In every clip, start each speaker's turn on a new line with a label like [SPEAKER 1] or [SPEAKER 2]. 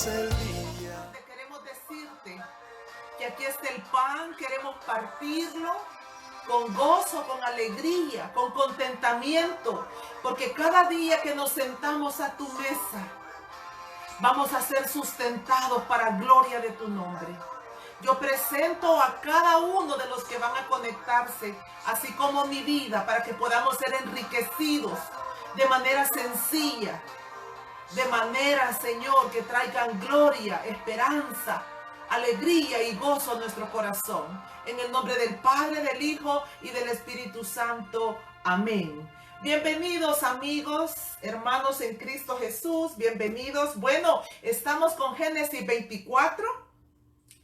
[SPEAKER 1] es el día.
[SPEAKER 2] Queremos decirte que aquí está el pan, queremos partirlo con gozo, con alegría, con contentamiento, porque cada día que nos sentamos a tu mesa, vamos a ser sustentados para gloria de tu nombre. Yo presento a cada uno de los que van a conectarse, así como mi vida, para que podamos ser enriquecidos de manera sencilla, de manera, Señor, que traigan gloria, esperanza, alegría y gozo a nuestro corazón. En el nombre del Padre, del Hijo y del Espíritu Santo. Amén. Bienvenidos amigos, hermanos en Cristo Jesús, bienvenidos. Bueno, estamos con Génesis 24.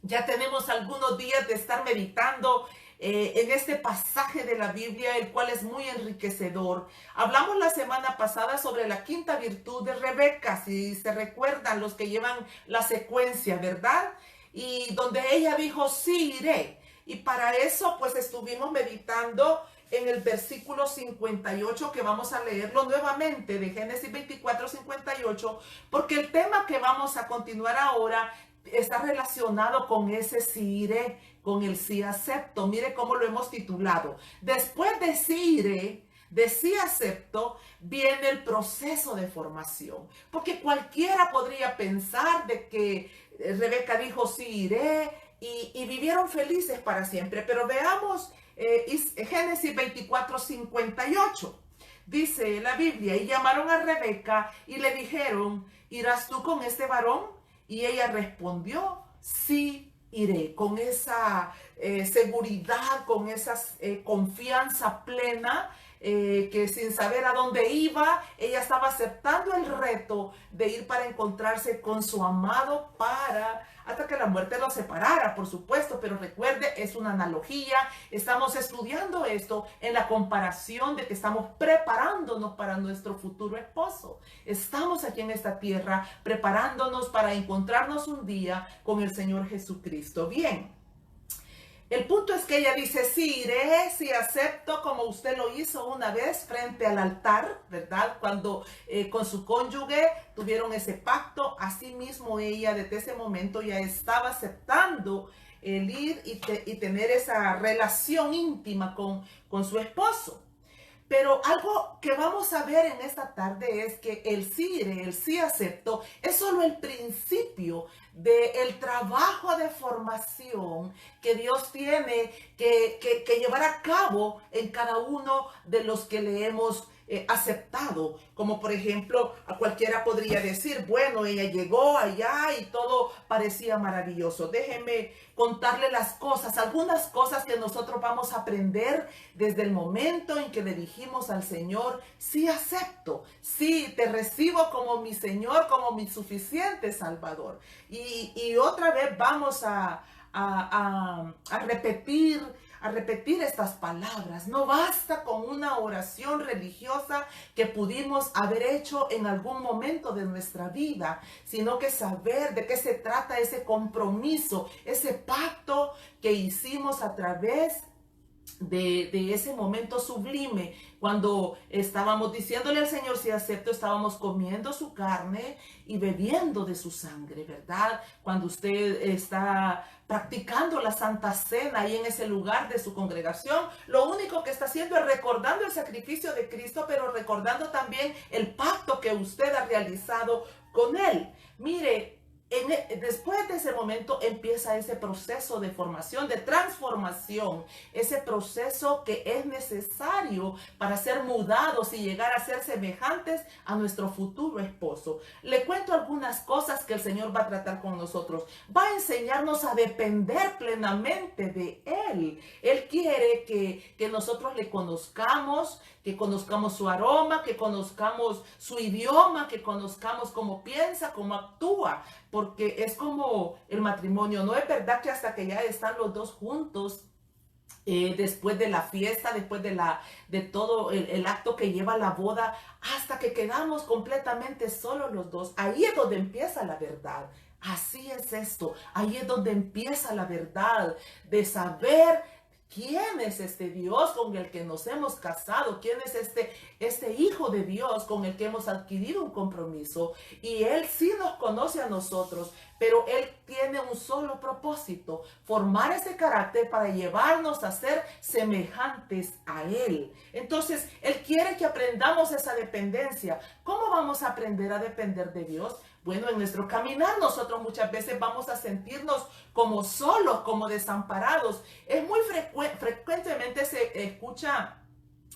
[SPEAKER 2] Ya tenemos algunos días de estar meditando en este pasaje de la Biblia, el cual es muy enriquecedor. Hablamos la semana pasada sobre la quinta virtud de Rebeca, si se recuerdan los que llevan la secuencia, ¿verdad? Y donde ella dijo, sí iré. Y para eso pues estuvimos meditando en el versículo 58, que vamos a leerlo nuevamente, de Génesis 24, 58, porque el tema que vamos a continuar ahora está relacionado con ese sí iré, con el sí acepto. Mire cómo lo hemos titulado. Después de sí iré, de sí acepto, viene el proceso de formación. Porque cualquiera podría pensar de que Rebeca dijo sí iré y vivieron felices para siempre. Pero veamos Génesis 24, 58. Dice la Biblia, y llamaron a Rebeca y le dijeron, ¿irás tú con este varón? Y ella respondió, sí iré, con esa seguridad, con esa confianza plena, que sin saber a dónde iba, ella estaba aceptando el reto de ir para encontrarse con su amado hasta que la muerte los separara, por supuesto, pero recuerde, es una analogía, estamos estudiando esto en la comparación de que estamos preparándonos para nuestro futuro esposo. Estamos aquí en esta tierra preparándonos para encontrarnos un día con el Señor Jesucristo. Bien. El punto es que ella dice, sí iré, sí acepto, como usted lo hizo una vez frente al altar, ¿verdad? Cuando con su cónyuge tuvieron ese pacto, así mismo ella desde ese momento ya estaba aceptando el ir y tener esa relación íntima con su esposo. Pero algo que vamos a ver en esta tarde es que el sí iré, el sí acepto, es solo el principio del trabajo de formación que Dios tiene que llevar a cabo en cada uno de los que le hemos aceptado. Como por ejemplo, a cualquiera podría decir, bueno, ella llegó allá y todo parecía maravilloso. Déjeme contarle las cosas, algunas cosas que nosotros vamos a aprender desde el momento en que le dijimos al Señor, sí acepto, sí te recibo como mi Señor, como mi suficiente Salvador. Y otra vez vamos a repetir estas palabras. No basta con una oración religiosa que pudimos haber hecho en algún momento de nuestra vida, sino que saber de qué se trata ese compromiso, ese pacto que hicimos a través de ese momento sublime, cuando estábamos diciéndole al Señor si acepto, estábamos comiendo su carne y bebiendo de su sangre, ¿verdad? Cuando usted está practicando la Santa Cena ahí en ese lugar de su congregación, lo único que está haciendo es recordando el sacrificio de Cristo, pero recordando también el pacto que usted ha realizado con Él. Mire, después de ese momento empieza ese proceso de formación, de transformación, ese proceso que es necesario para ser mudados y llegar a ser semejantes a nuestro futuro esposo. Le cuento algunas cosas que el Señor va a tratar con nosotros. Va a enseñarnos a depender plenamente de Él. Él quiere que nosotros le conozcamos, que conozcamos su aroma, que conozcamos su idioma, que conozcamos cómo piensa, cómo actúa, porque es como el matrimonio. No es verdad que hasta que ya están los dos juntos, después de la fiesta, después de todo el acto que lleva la boda, hasta que quedamos completamente solos los dos, ahí es donde empieza la verdad. Así es esto, ahí es donde empieza la verdad de saber ¿Quién es este Dios con el que nos hemos casado? ¿Quién es este Hijo de Dios con el que hemos adquirido un compromiso? Y Él sí nos conoce a nosotros, pero Él tiene un solo propósito: formar ese carácter para llevarnos a ser semejantes a Él. Entonces, Él quiere que aprendamos esa dependencia. ¿Cómo vamos a aprender a depender de Dios? Bueno, en nuestro caminar nosotros muchas veces vamos a sentirnos como solos, como desamparados. Es muy frecuentemente se escucha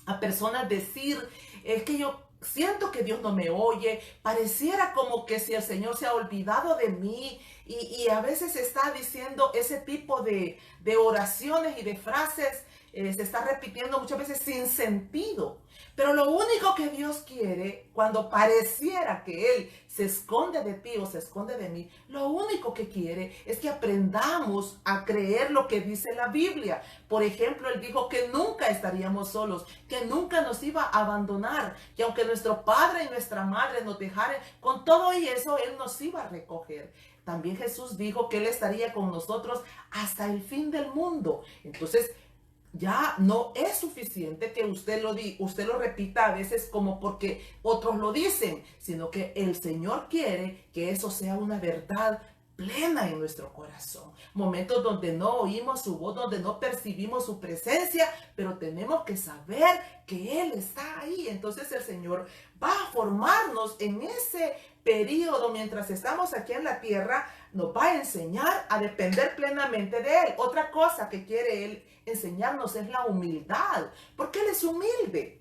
[SPEAKER 2] a personas decir, es que yo siento que Dios no me oye, pareciera como que si el Señor se ha olvidado de mí, y a veces está diciendo ese tipo de oraciones y de frases, se está repitiendo muchas veces sin sentido. Pero lo único que Dios quiere, cuando pareciera que Él se esconde de ti o se esconde de mí, lo único que quiere es que aprendamos a creer lo que dice la Biblia. Por ejemplo, Él dijo que nunca estaríamos solos, que nunca nos iba a abandonar, que aunque nuestro padre y nuestra madre nos dejaran, con todo y eso Él nos iba a recoger. También Jesús dijo que Él estaría con nosotros hasta el fin del mundo. Entonces, ya no es suficiente que usted lo repita a veces como porque otros lo dicen, sino que el Señor quiere que eso sea una verdad plena en nuestro corazón. Momentos donde no oímos su voz, donde no percibimos su presencia, pero tenemos que saber que Él está ahí. Entonces el Señor va a formarnos en ese periodo mientras estamos aquí en la tierra, nos va a enseñar a depender plenamente de Él. Otra cosa que quiere Él enseñarnos es la humildad, porque Él es humilde.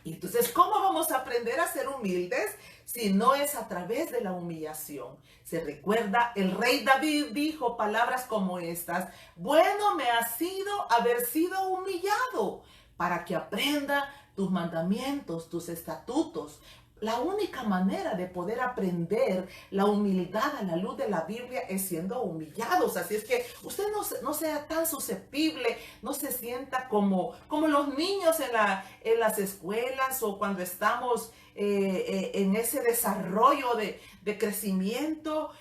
[SPEAKER 2] Y entonces, ¿cómo vamos a aprender a ser humildes si no es a través de la humillación? Se recuerda, el rey David dijo palabras como estas: bueno me ha sido haber sido humillado para que aprenda tus mandamientos, tus estatutos. La única manera de poder aprender la humildad a la luz de la Biblia es siendo humillados. Así es que usted no sea tan susceptible, no se sienta como los niños en las escuelas o cuando estamos en ese desarrollo de crecimiento,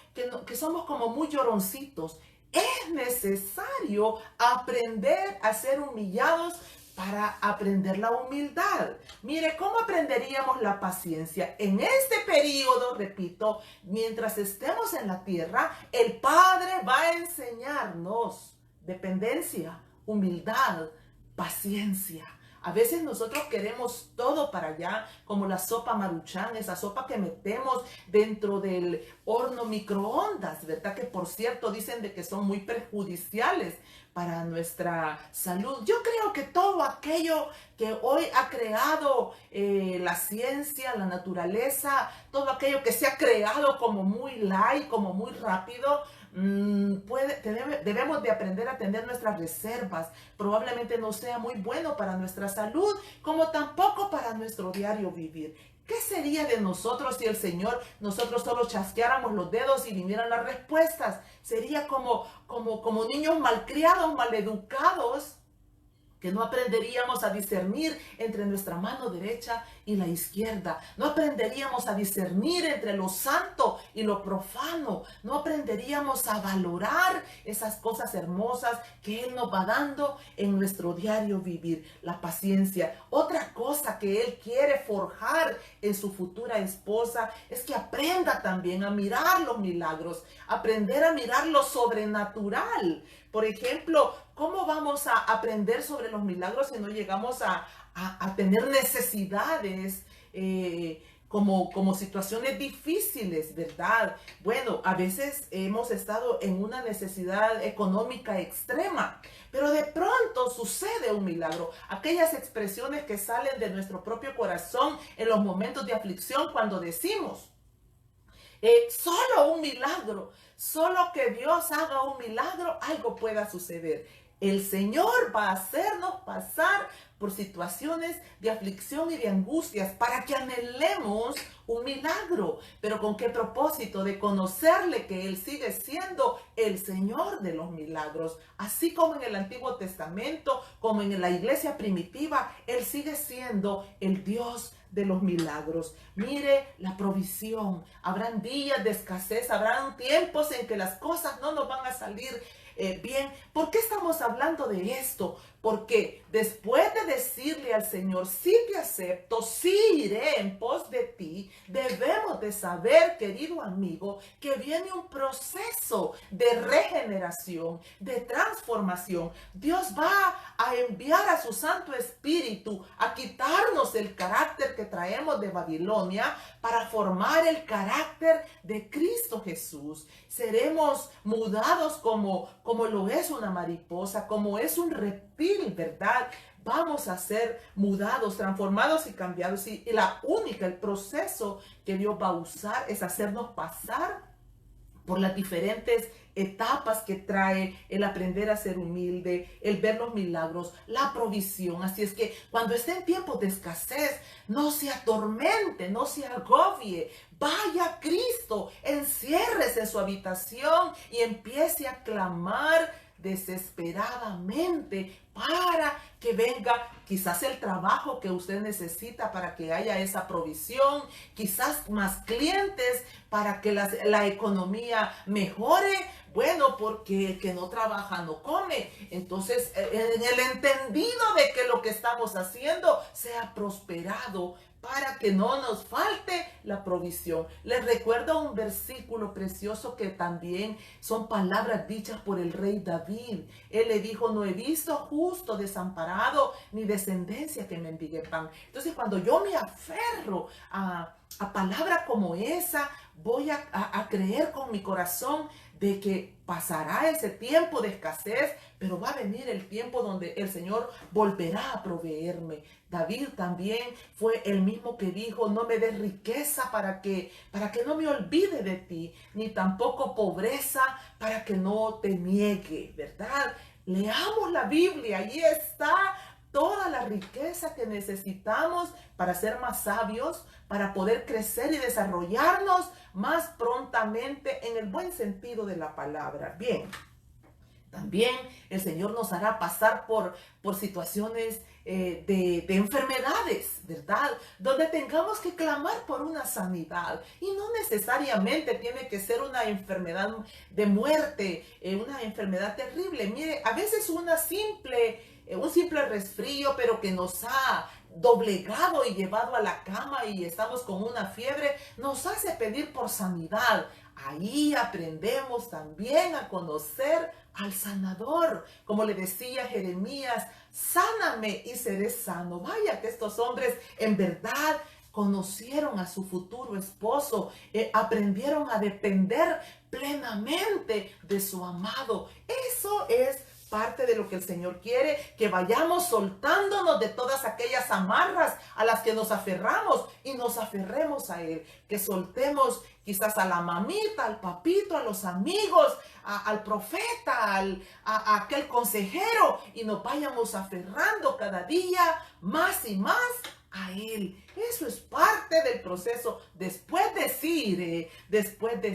[SPEAKER 2] que somos como muy lloroncitos. Es necesario aprender a ser humillados para aprender la humildad. Mire, ¿cómo aprenderíamos la paciencia? En este periodo, repito, mientras estemos en la tierra, el Padre va a enseñarnos dependencia, humildad, paciencia. A veces nosotros queremos todo para allá, como la sopa Maruchan, esa sopa que metemos dentro del horno microondas, ¿verdad? Que por cierto dicen de que son muy perjudiciales para nuestra salud. Yo creo que todo aquello que hoy ha creado la ciencia, la naturaleza, todo aquello que se ha creado como muy light, como muy rápido, debemos de aprender a tener nuestras reservas. Probablemente no sea muy bueno para nuestra salud, como tampoco para nuestro diario vivir. ¿Qué sería de nosotros si nosotros solo chasqueáramos los dedos y vinieran las respuestas? Sería como niños malcriados, maleducados, que no aprenderíamos a discernir entre nuestra mano derecha y la izquierda. No aprenderíamos a discernir entre lo santo y lo profano. No aprenderíamos a valorar esas cosas hermosas que Él nos va dando en nuestro diario vivir. La paciencia. Otra cosa que Él quiere forjar en su futura esposa es que aprenda también a mirar los milagros, aprender a mirar lo sobrenatural. Por ejemplo, ¿cómo vamos a aprender sobre los milagros si no llegamos a tener necesidades como situaciones difíciles, ¿verdad? Bueno, a veces hemos estado en una necesidad económica extrema, pero de pronto sucede un milagro. Aquellas expresiones que salen de nuestro propio corazón en los momentos de aflicción cuando decimos, solo un milagro, solo que Dios haga un milagro, algo pueda suceder. El Señor va a hacernos pasar por situaciones de aflicción y de angustias para que anhelemos un milagro. ¿Pero con qué propósito? De conocerle, que Él sigue siendo el Señor de los milagros. Así como en el Antiguo Testamento, como en la iglesia primitiva, Él sigue siendo el Dios de los milagros. Mire la provisión. Habrán días de escasez, habrán tiempos en que las cosas no nos van a salir Bien, ¿por qué estamos hablando de esto? Porque después de decirle al Señor, sí te acepto, sí iré en pos de ti, debemos de saber, querido amigo, que viene un proceso de regeneración, de transformación. Dios va a enviar a su Santo Espíritu a quitarnos el carácter que traemos de Babilonia para formar el carácter de Cristo Jesús. Seremos mudados como lo es una mariposa, como es un reptil, ¿verdad? Vamos a ser mudados, transformados y cambiados. Y el proceso que Dios va a usar es hacernos pasar por las diferentes etapas que trae el aprender a ser humilde, el ver los milagros, la provisión. Así es que cuando esté en tiempos de escasez, no se atormente, no se agobie. Vaya a Cristo, enciérrese en su habitación y empiece a clamar desesperadamente para que venga quizás el trabajo que usted necesita para que haya esa provisión, quizás más clientes para que la economía mejore. Bueno, porque el que no trabaja no come. Entonces, en el entendido de que lo que estamos haciendo sea prosperado para que no nos falte la provisión. Les recuerdo un versículo precioso que también son palabras dichas por el rey David. Él le dijo, no he visto justo desamparado ni descendencia que mendigue pan. Entonces, cuando yo me aferro a palabras como esa, voy a creer con mi corazón de que pasará ese tiempo de escasez, pero va a venir el tiempo donde el Señor volverá a proveerme. David también fue el mismo que dijo, no me des riqueza para que no me olvide de ti, ni tampoco pobreza para que no te niegue, ¿verdad? Leamos la Biblia, ahí está toda la riqueza que necesitamos para ser más sabios, para poder crecer y desarrollarnos más prontamente en el buen sentido de la palabra. Bien, también el Señor nos hará pasar por situaciones de enfermedades, ¿verdad? Donde tengamos que clamar por una sanidad. Y no necesariamente tiene que ser una enfermedad de muerte, una enfermedad terrible. Mire, a veces un simple resfrío, pero que nos ha doblegado y llevado a la cama y estamos con una fiebre, nos hace pedir por sanidad. Ahí aprendemos también a conocer al sanador. Como le decía Jeremías, sáname y seré sano. Vaya que estos hombres en verdad conocieron a su futuro esposo, aprendieron a depender plenamente de su amado. Eso es parte de lo que el Señor quiere, que vayamos soltándonos de todas aquellas amarras a las que nos aferramos y nos aferremos a Él, que soltemos quizás a la mamita, al papito, a los amigos, al profeta, a aquel consejero, y nos vayamos aferrando cada día más y más a Él. Eso es parte del proceso. Después de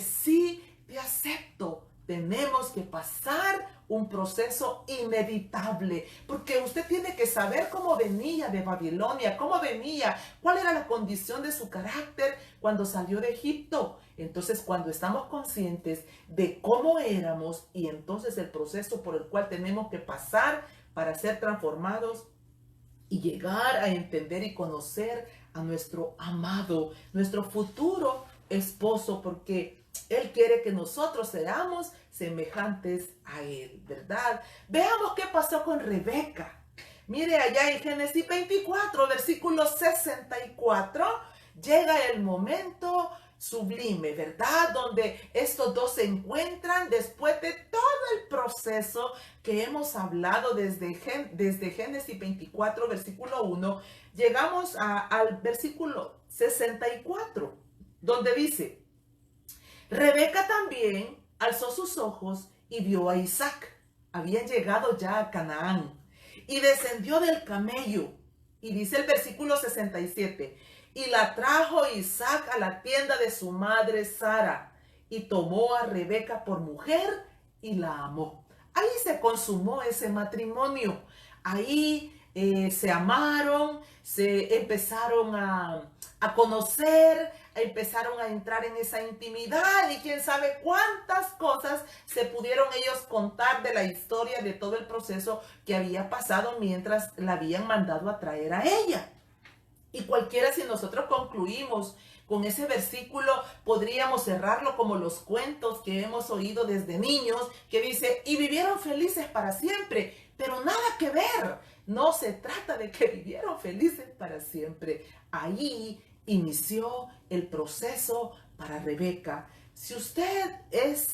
[SPEAKER 2] sí te acepto, tenemos que pasar un proceso inevitable, porque usted tiene que saber cómo venía de Babilonia, cómo venía, cuál era la condición de su carácter cuando salió de Egipto. Entonces, cuando estamos conscientes de cómo éramos y entonces el proceso por el cual tenemos que pasar para ser transformados y llegar a entender y conocer a nuestro amado, nuestro futuro esposo, porque Él quiere que nosotros seamos semejantes a Él, ¿verdad? Veamos qué pasó con Rebeca. Mire allá en Génesis 24, versículo 64, llega el momento sublime, ¿verdad? Donde estos dos se encuentran después de todo el proceso que hemos hablado desde Génesis 24, versículo 1. Llegamos al versículo 64, donde dice, Rebeca también alzó sus ojos y vio a Isaac. Habían llegado ya a Canaán y descendió del camello. Y dice el versículo 67, y la trajo Isaac a la tienda de su madre Sara y tomó a Rebeca por mujer y la amó. Ahí se consumó ese matrimonio. Ahí se amaron, se empezaron a a conocer, empezaron a entrar en esa intimidad y quién sabe cuántas cosas se pudieron ellos contar de la historia, de todo el proceso que había pasado mientras la habían mandado a traer a ella. Y cualquiera, si nosotros concluimos con ese versículo, podríamos cerrarlo como los cuentos que hemos oído desde niños, que dice, y vivieron felices para siempre, pero nada que ver. No se trata de que vivieron felices para siempre. Ahí inició el proceso para Rebeca. Si usted es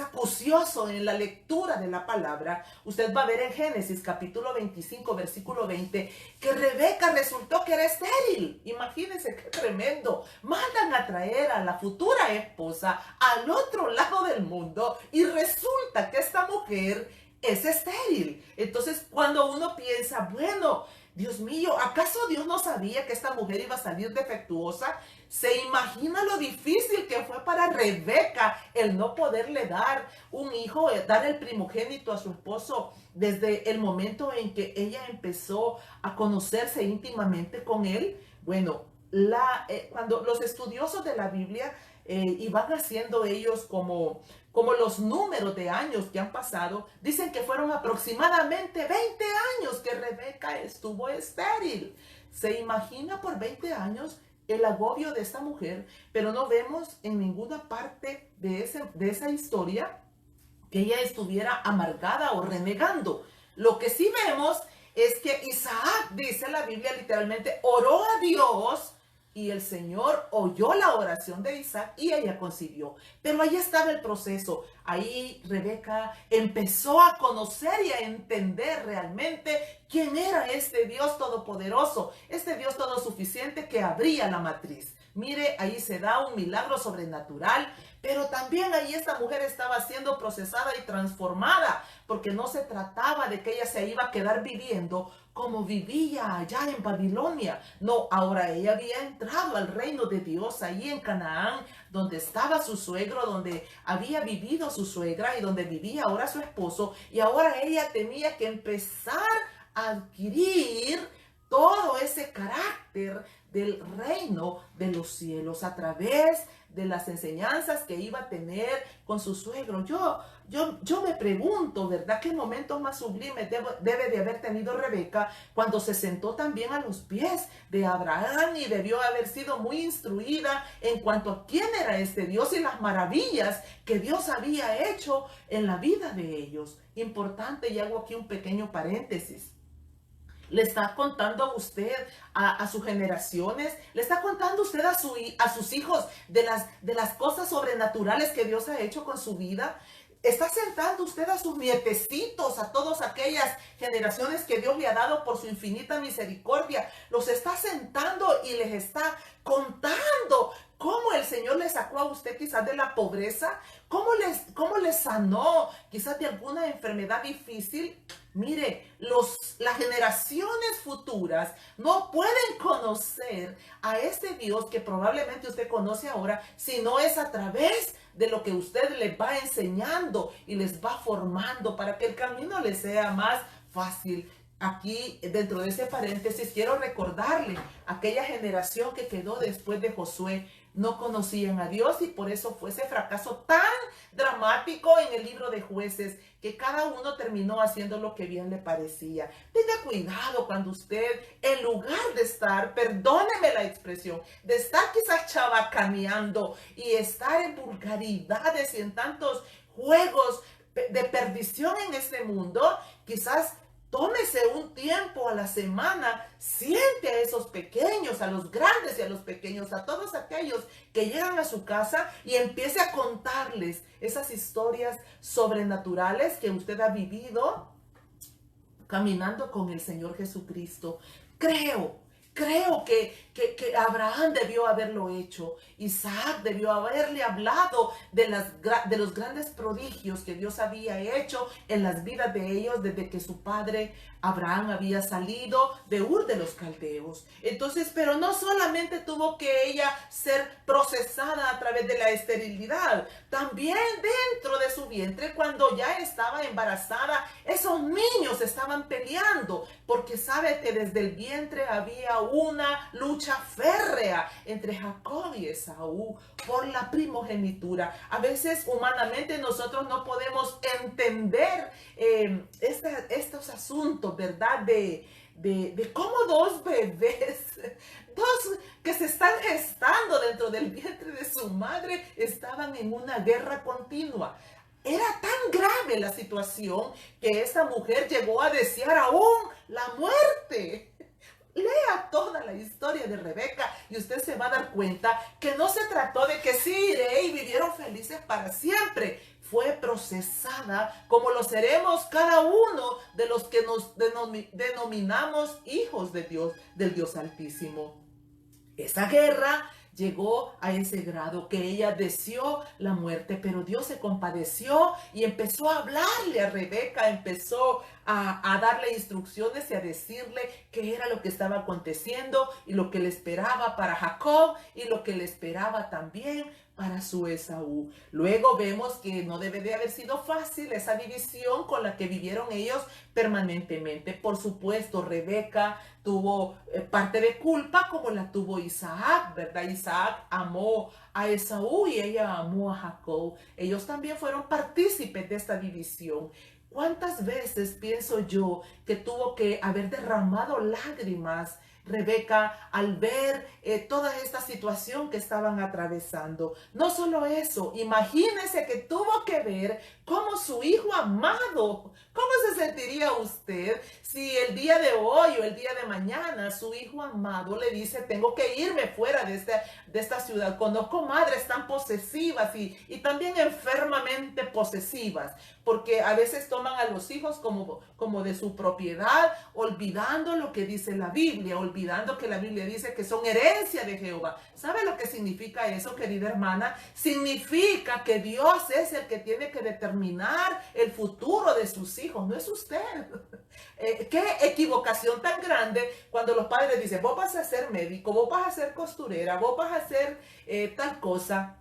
[SPEAKER 2] acucioso en la lectura de la palabra, usted va a ver en Génesis capítulo 25, versículo 20, que Rebeca resultó que era estéril. Imagínense qué tremendo. Mandan a traer a la futura esposa al otro lado del mundo y resulta que esta mujer es estéril. Entonces, cuando uno piensa, bueno, Dios mío, ¿acaso Dios no sabía que esta mujer iba a salir defectuosa? Se imagina lo difícil que fue para Rebeca el no poderle dar un hijo, dar el primogénito a su esposo desde el momento en que ella empezó a conocerse íntimamente con él. Bueno, cuando los estudiosos de la Biblia y van haciendo ellos como los números de años que han pasado, dicen que fueron aproximadamente 20 años que Rebeca estuvo estéril. Se imagina por 20 años el agobio de esta mujer, pero no vemos en ninguna parte de esa historia que ella estuviera amargada o renegando. Lo que sí vemos es que Isaac, dice la Biblia literalmente, oró a Dios y el Señor oyó la oración de Isaac y ella concibió. Pero ahí estaba el proceso. Ahí Rebeca empezó a conocer y a entender realmente quién era este Dios todopoderoso, este Dios todosuficiente que abría la matriz. Mire, ahí se da un milagro sobrenatural, pero también ahí esta mujer estaba siendo procesada y transformada, porque no se trataba de que ella se iba a quedar viviendo como vivía allá en Babilonia. No, ahora ella había entrado al reino de Dios ahí en Canaán, donde estaba su suegro, donde había vivido su suegra y donde vivía ahora su esposo. Y ahora ella tenía que empezar a adquirir todo ese carácter del reino de los cielos a través de las enseñanzas que iba a tener con su suegro. Yo me pregunto, ¿verdad? ¿Qué momento más sublime debe de haber tenido Rebeca cuando se sentó también a los pies de Abraham y debió haber sido muy instruida en cuanto a quién era este Dios y las maravillas que Dios había hecho en la vida de ellos? Importante, y hago aquí un pequeño paréntesis. Le está contando usted a sus generaciones, le está contando usted a sus hijos de las cosas sobrenaturales que Dios ha hecho con su vida. Está sentando usted a sus nietecitos, a todas aquellas generaciones que Dios le ha dado por su infinita misericordia. Los está sentando y les está contando cómo el Señor le sacó a usted quizás de la pobreza, cómo les sanó quizás de alguna enfermedad difícil. Mire, las generaciones futuras no pueden conocer a este Dios que probablemente usted conoce ahora, si no es a través de lo que usted les va enseñando y les va formando para que el camino les sea más fácil. Aquí, dentro de ese paréntesis, quiero recordarle a aquella generación que quedó después de Josué. No conocían a Dios y por eso fue ese fracaso tan dramático en el libro de Jueces, que cada uno terminó haciendo lo que bien le parecía. Tenga cuidado cuando usted, en lugar de estar, perdóneme la expresión, de estar quizás chabacaneando y estar en vulgaridades y en tantos juegos de perdición en este mundo, quizás tómese un tiempo a la semana, siente a esos pequeños, a los grandes y a los pequeños, a todos aquellos que llegan a su casa y empiece a contarles esas historias sobrenaturales que usted ha vivido caminando con el Señor Jesucristo. Creo que Abraham debió haberlo hecho. Isaac debió haberle hablado de los grandes prodigios que Dios había hecho en las vidas de ellos desde que su padre Abraham había salido de Ur de los Caldeos. Entonces, pero no solamente tuvo que ella ser procesada a través de la esterilidad, también dentro de su vientre, cuando ya estaba embarazada, esos niños estaban peleando, porque sabe que desde el vientre había una lucha lucha férrea entre Jacob y Esaú por la primogenitura. A veces humanamente nosotros no podemos entender estos asuntos, ¿verdad? De cómo dos bebés, dos que se están gestando dentro del vientre de su madre, estaban en una guerra continua. Era tan grave la situación que esta mujer llegó a desear aún la muerte. Lea toda la historia de Rebeca y usted se va a dar cuenta que no se trató de que sí iré y vivieron felices para siempre. Fue procesada como lo seremos cada uno de los que nos denominamos hijos de Dios, del Dios Altísimo. Esa guerra llegó a ese grado que ella deseó la muerte, pero Dios se compadeció y empezó a hablarle a Rebeca, empezó a darle instrucciones y a decirle qué era lo que estaba aconteciendo y lo que le esperaba para Jacob y lo que le esperaba también para su Esaú. Luego vemos que no debe de haber sido fácil esa división con la que vivieron ellos permanentemente. Por supuesto, Rebeca tuvo parte de culpa como la tuvo Isaac, ¿verdad? Isaac amó a Esaú y ella amó a Jacob. Ellos también fueron partícipes de esta división. ¿Cuántas veces pienso yo que tuvo que haber derramado lágrimas Rebeca al ver toda esta situación que estaban atravesando? No solo eso, imagínese que tuvo que ver cómo su hijo amado, ¿cómo se sentiría usted si el día de hoy o el día de mañana su hijo amado le dice: tengo que irme fuera de esta ciudad? Conozco madres tan posesivas y también enfermamente posesivas, porque a veces toman a los hijos como de su propiedad, olvidando lo que dice la Biblia, olvidando que la Biblia dice que son herencia de Jehová. ¿Sabe lo que significa eso, querida hermana? Significa que Dios es el que tiene que determinar el futuro de sus hijos, no es usted. Qué equivocación tan grande cuando los padres dicen: vos vas a ser médico, vos vas a ser costurera, vos vas a hacer tal cosa,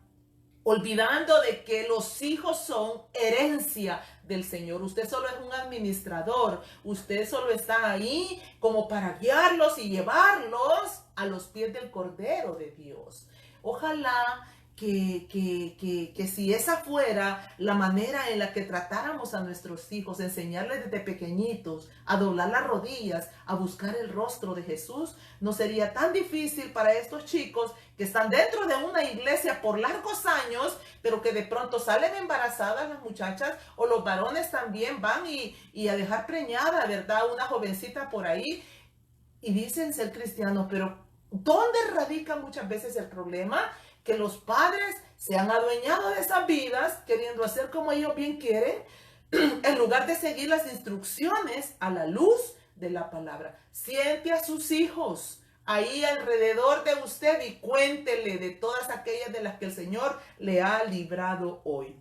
[SPEAKER 2] olvidando de que los hijos son herencia del Señor. Usted solo es un administrador, usted solo está ahí como para guiarlos y llevarlos a los pies del Cordero de Dios. Ojalá que si esa fuera la manera en la que tratáramos a nuestros hijos, enseñarles desde pequeñitos a doblar las rodillas, a buscar el rostro de Jesús, no sería tan difícil para estos chicos que están dentro de una iglesia por largos años, pero que de pronto salen embarazadas las muchachas, o los varones también van y a dejar preñada, ¿verdad?, una jovencita por ahí, y dicen ser cristianos. Pero ¿dónde radica muchas veces el problema? Que los padres se han adueñado de esas vidas, queriendo hacer como ellos bien quieren, en lugar de seguir las instrucciones a la luz de la palabra. Siente a sus hijos ahí alrededor de usted y cuéntele de todas aquellas de las que el Señor le ha librado hoy.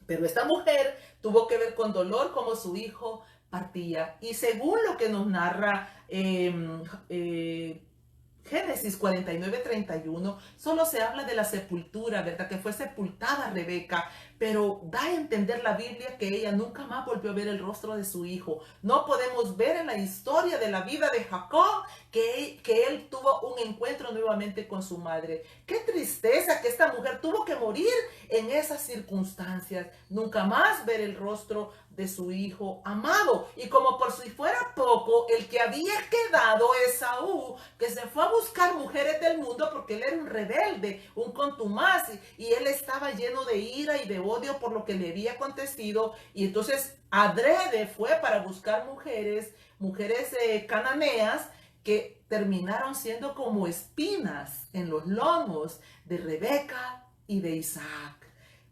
[SPEAKER 2] Pero esta mujer tuvo que ver con dolor como su hijo partía. Y según lo que nos narra Génesis 49:31, solo se habla de la sepultura, ¿verdad? Que fue sepultada Rebeca, pero da a entender la Biblia que ella nunca más volvió a ver el rostro de su hijo. No podemos ver en la historia de la vida de Jacob que él tuvo un encuentro nuevamente con su madre. Qué tristeza que esta mujer tuvo que morir en esas circunstancias, nunca más ver el rostro de su hijo amado. Y como por si fuera poco, el que había quedado, Esaú, que se fue a buscar mujeres del mundo porque él era un rebelde, un contumaz, y él estaba lleno de ira y de odio por lo que le había acontecido, y entonces adrede fue para buscar mujeres cananeas, que terminaron siendo como espinas en los lomos de Rebeca y de Isaac.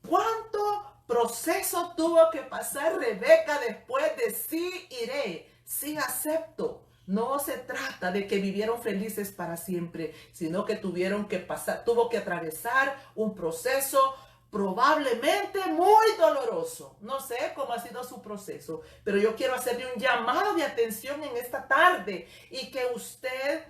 [SPEAKER 2] ¿Cuánto proceso tuvo que pasar Rebeca después de sí iré, sí acepto? No se trata de que vivieron felices para siempre, sino que tuvo que atravesar un proceso probablemente muy doloroso. No sé cómo ha sido su proceso, pero yo quiero hacerle un llamado de atención en esta tarde y que usted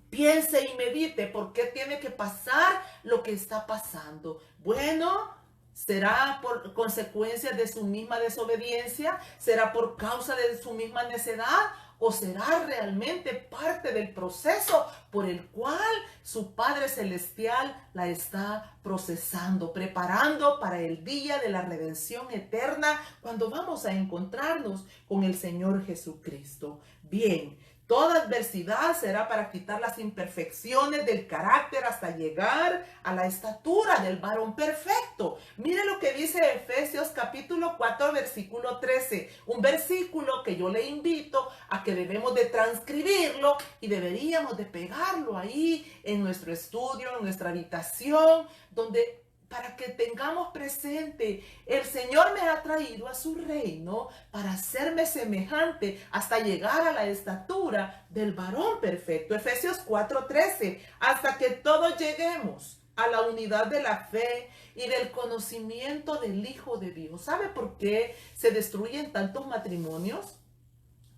[SPEAKER 2] piense y medite por qué tiene que pasar lo que está pasando. Bueno, ¿será por consecuencia de su misma desobediencia? ¿Será por causa de su misma necedad? o será realmente parte del proceso por el cual su Padre Celestial la está procesando, preparando para el día de la redención eterna, cuando vamos a encontrarnos con el Señor Jesucristo. Bien, toda adversidad será para quitar las imperfecciones del carácter hasta llegar a la estatura del varón perfecto. Mire lo que dice Efesios capítulo 4, versículo 13. Un versículo que yo le invito a que debemos de transcribirlo y deberíamos de pegarlo ahí en nuestro estudio, en nuestra habitación, donde para que tengamos presente, el Señor me ha traído a su reino para hacerme semejante hasta llegar a la estatura del varón perfecto. Efesios 4:13, hasta que todos lleguemos a la unidad de la fe y del conocimiento del Hijo de Dios. ¿Sabe por qué se destruyen tantos matrimonios?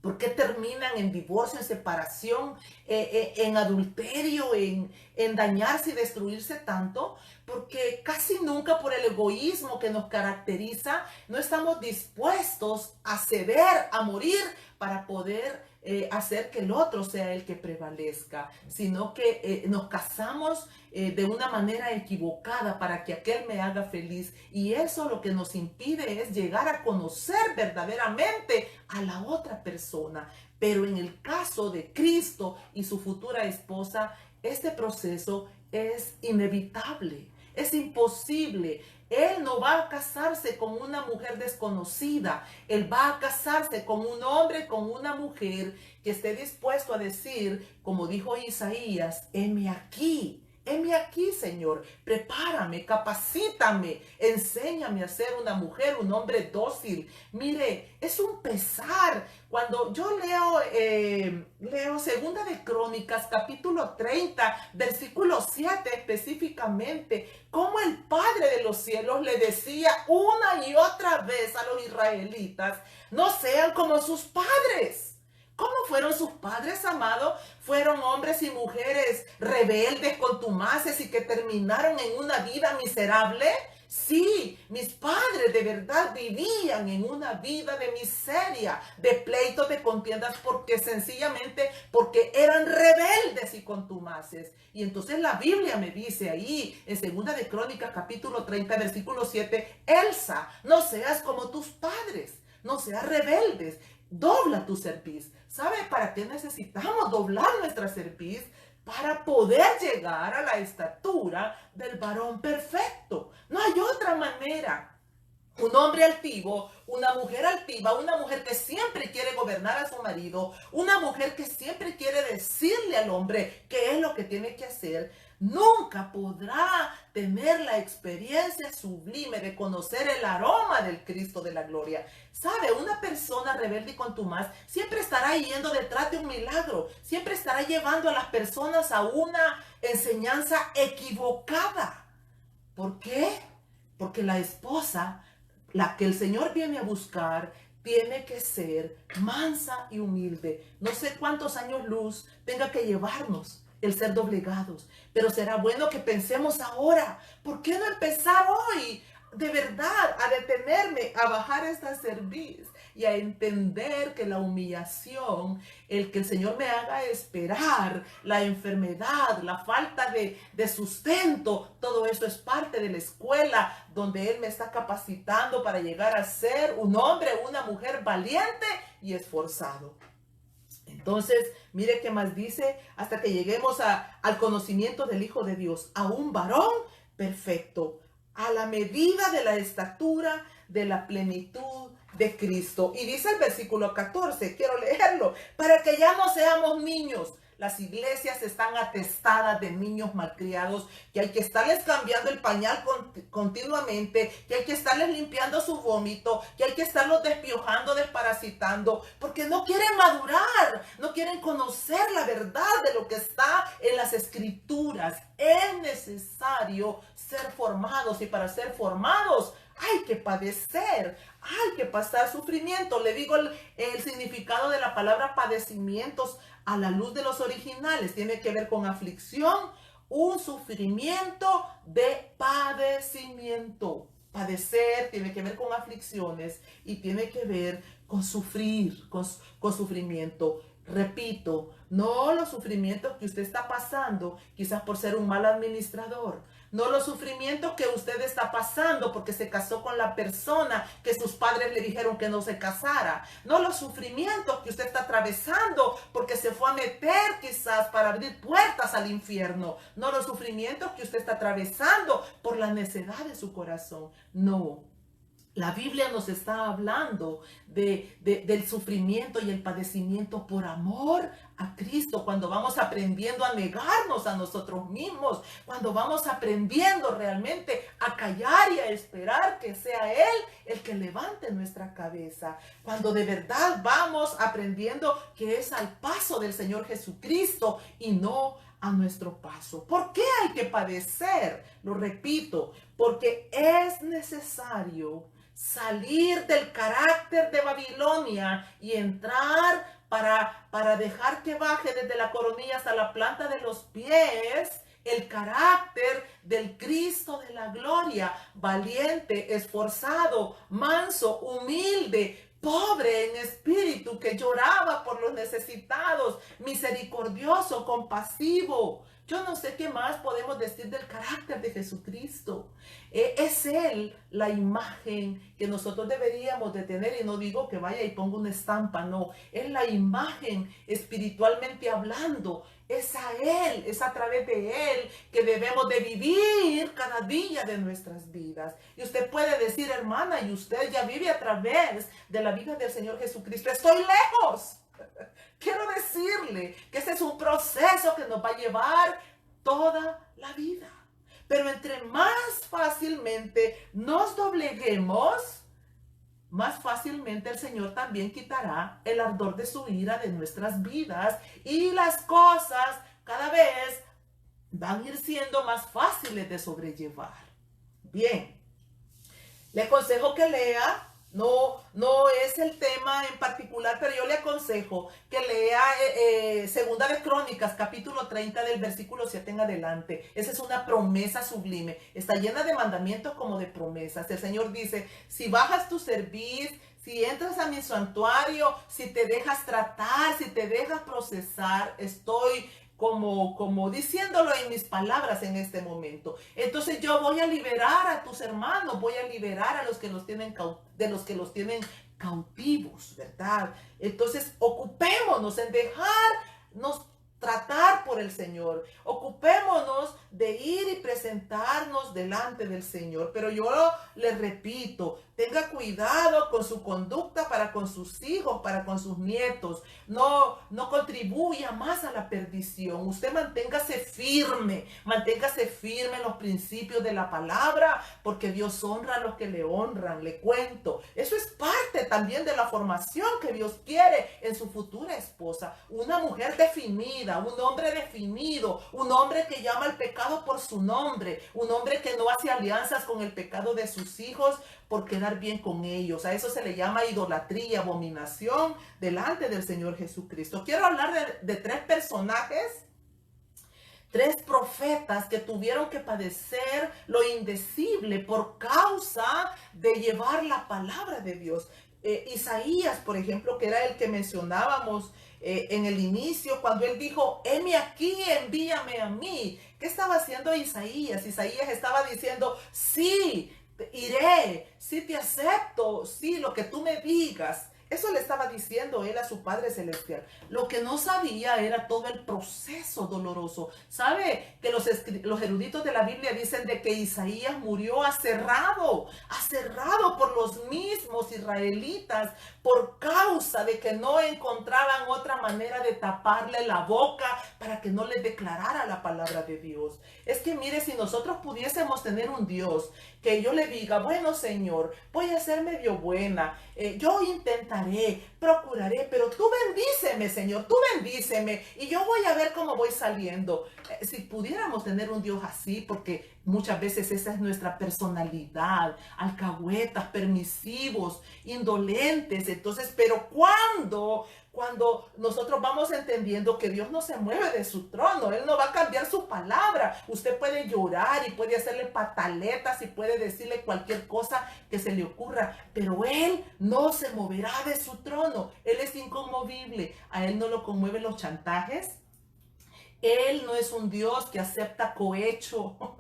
[SPEAKER 2] ¿Por qué terminan en divorcio, en separación, en adulterio, en dañarse y destruirse tanto? Porque casi nunca, por el egoísmo que nos caracteriza, no estamos dispuestos a ceder, a morir para poder hacer que el otro sea el que prevalezca, sino que nos casamos de una manera equivocada para que aquel me haga feliz, y eso lo que nos impide es llegar a conocer verdaderamente a la otra persona. Pero en el caso de Cristo y su futura esposa, este proceso es inevitable, es imposible. Él no va a casarse con una mujer desconocida. Él va a casarse con un hombre, con una mujer que esté dispuesto a decir, como dijo Isaías, heme aquí, Señor, prepárame, capacítame, enséñame a ser una mujer, un hombre dócil. Mire, es un pesar. Cuando yo leo Segunda de Crónicas, capítulo 30, versículo 7 específicamente, cómo el Padre de los cielos le decía una y otra vez a los israelitas, no sean como sus padres. ¿Cómo fueron sus padres, amado? Fueron hombres y mujeres rebeldes, contumaces y que terminaron en una vida miserable. Sí, mis padres de verdad vivían en una vida de miseria, de pleitos, de contiendas, porque eran rebeldes y contumaces. Y entonces la Biblia me dice ahí, en Segunda de Crónicas, capítulo 30, versículo 7, Elsa, no seas como tus padres, no seas rebeldes. Dobla tu cerviz. ¿Sabe para qué necesitamos doblar nuestra cerviz? Para poder llegar a la estatura del varón perfecto. No hay otra manera. Un hombre altivo, una mujer altiva, una mujer que siempre quiere gobernar a su marido, una mujer que siempre quiere decirle al hombre qué es lo que tiene que hacer, nunca podrá tener la experiencia sublime de conocer el aroma del Cristo de la gloria. ¿Sabe? Una persona rebelde y contumaz siempre estará yendo detrás de un milagro, siempre estará llevando a las personas a una enseñanza equivocada. ¿Por qué? Porque la esposa, la que el Señor viene a buscar, tiene que ser mansa y humilde. No sé cuántos años luz tenga que llevarnos el ser doblegados, pero será bueno que pensemos ahora. ¿Por qué no empezar hoy de verdad a detenerme, a bajar esta cerviz y a entender que la humillación, el que el Señor me haga esperar, la enfermedad, la falta de sustento, todo eso es parte de la escuela donde Él me está capacitando para llegar a ser un hombre, una mujer valiente y esforzado? Entonces, mire qué más dice, hasta que lleguemos al conocimiento del Hijo de Dios, a un varón perfecto, a la medida de la estatura de la plenitud de Cristo. Y dice el versículo 14, quiero leerlo, para que ya no seamos niños. Las iglesias están atestadas de niños malcriados, que hay que estarles cambiando el pañal continuamente, que hay que estarles limpiando su vómito, que hay que estarlos despiojando, desparasitando, porque no quieren madurar, no quieren conocer la verdad de lo que está en las escrituras. Es necesario ser formados, y para ser formados hay que padecer, hay que pasar sufrimiento. Le digo el significado de la palabra padecimientos a la luz de los originales. Tiene que ver con aflicción, un sufrimiento de padecimiento. Padecer tiene que ver con aflicciones y tiene que ver con sufrir, con sufrimiento. Repito, no los sufrimientos que usted está pasando, quizás por ser un mal administrador. No los sufrimientos que usted está pasando porque se casó con la persona que sus padres le dijeron que no se casara. No los sufrimientos que usted está atravesando porque se fue a meter quizás para abrir puertas al infierno. No los sufrimientos que usted está atravesando por la necedad de su corazón. No. La Biblia nos está hablando del sufrimiento y el padecimiento por amor a Cristo, cuando vamos aprendiendo a negarnos a nosotros mismos, cuando vamos aprendiendo realmente a callar y a esperar que sea Él el que levante nuestra cabeza, cuando de verdad vamos aprendiendo que es al paso del Señor Jesucristo y no a nuestro paso. ¿Por qué hay que padecer? Lo repito, porque es necesario salir del carácter de Babilonia y entrar para dejar que baje desde la coronilla hasta la planta de los pies el carácter del Cristo de la gloria, valiente, esforzado, manso, humilde, pobre en espíritu, que lloraba por los necesitados, misericordioso, compasivo. Yo no sé qué más podemos decir del carácter de Jesucristo. Es Él la imagen que nosotros deberíamos de tener, y no digo que vaya y ponga una estampa, no. Es la imagen espiritualmente hablando. Es a Él, es a través de Él que debemos de vivir cada día de nuestras vidas. Y usted puede decir, hermana, y usted ya vive a través de la vida del Señor Jesucristo. Estoy lejos. Quiero decirle que ese es un proceso que nos va a llevar toda la vida. Pero entre más fácilmente nos dobleguemos, más fácilmente el Señor también quitará el ardor de su ira de nuestras vidas y las cosas cada vez van a ir siendo más fáciles de sobrellevar. Bien, le aconsejo que lea. No es el tema en particular, pero yo le aconsejo que lea Segunda de Crónicas, capítulo 30 del versículo 7 en adelante. Esa es una promesa sublime. Está llena de mandamientos como de promesas. El Señor dice, si bajas tu cerviz, si entras a mi santuario, si te dejas tratar, si te dejas procesar, estoy como diciéndolo en mis palabras en este momento. Entonces yo voy a liberar a tus hermanos, voy a liberar a los que los tienen cautivos, ¿verdad? Entonces ocupémonos en dejarnos tratar por el Señor. Ocupémonos de ir y presentarnos delante del Señor. Pero yo les repito, tenga cuidado con su conducta para con sus hijos, para con sus nietos. No contribuya más a la perdición. Usted manténgase firme en los principios de la palabra, porque Dios honra a los que le honran. Le cuento, eso es parte también de la formación que Dios quiere en su futura esposa. Una mujer definida, un hombre definido, un hombre que llama al pecado por su nombre, un hombre que no hace alianzas con el pecado de sus hijos por quedar bien con ellos. A eso se le llama idolatría, abominación delante del Señor Jesucristo. Quiero hablar de tres personajes, tres profetas que tuvieron que padecer lo indecible por causa de llevar la palabra de Dios. Isaías, por ejemplo, que era el que mencionábamos en el inicio, cuando él dijo, heme aquí, envíame a mí. ¿Qué estaba haciendo Isaías? Isaías estaba diciendo, sí, iré, sí te acepto, sí, lo que tú me digas. Eso le estaba diciendo él a su Padre Celestial. Lo que no sabía era todo el proceso doloroso. ¿Sabe que los eruditos de la Biblia dicen de que Isaías murió aserrado por los mismos israelitas por causa de que no encontraban otra manera de taparle la boca para que no le declarara la palabra de Dios? Es que mire, si nosotros pudiésemos tener un Dios que yo le diga, bueno Señor, voy a ser medio buena, yo intentaré, procuraré, pero tú bendíceme, Señor, tú bendíceme y yo voy a ver cómo voy saliendo. Si pudiéramos tener un Dios así, porque Muchas veces esa es nuestra personalidad, alcahuetas, permisivos, indolentes. Entonces, pero cuando nosotros vamos entendiendo que Dios no se mueve de su trono, Él no va a cambiar su palabra. Usted puede llorar y puede hacerle pataletas y puede decirle cualquier cosa que se le ocurra, pero Él no se moverá de su trono. Él es inconmovible. A Él no lo conmueven los chantajes. Él no es un Dios que acepta cohecho.